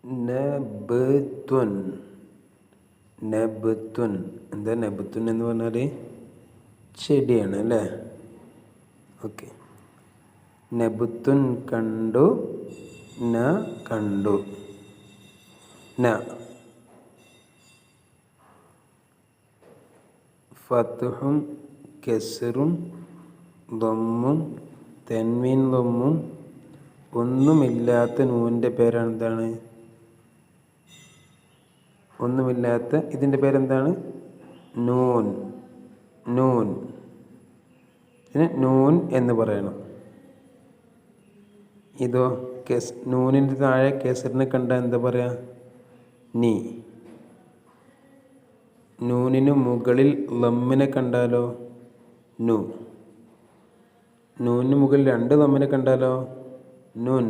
നബത്തുൻ. നബത്തുൻ എന്താ നബത്തുൻ എന്ന് പറഞ്ഞാൽ ചെടിയാണ് അല്ലേ? ഓക്കെ. നബത്തുൻ കണ്ടു, ന കണ്ടു. ന ഫത്ഹും കെസ്റും ദമ്മും തൻവീൻ ദമ്മും ഒന്നുമില്ലാത്ത നൂനിൻ്റെ പേരാണ് എന്താണ്? ഒന്നുമില്ലാത്ത ഇതിൻ്റെ പേരെന്താണ്? നൂൻ. നൂൻ. ഇതിന് നൂൻ എന്ന് പറയണം. ഇതോ നൂനിൻ്റെ താഴെ കെസറിനെ കണ്ടാൽ എന്താ പറയുക? നീ. നൂനിന് മുകളിൽ ലമ്മിനെ കണ്ടാലോ? നു. നൂനിന് മുകളിൽ രണ്ട് ലമ്മിനെ കണ്ടാലോ? നുൻ.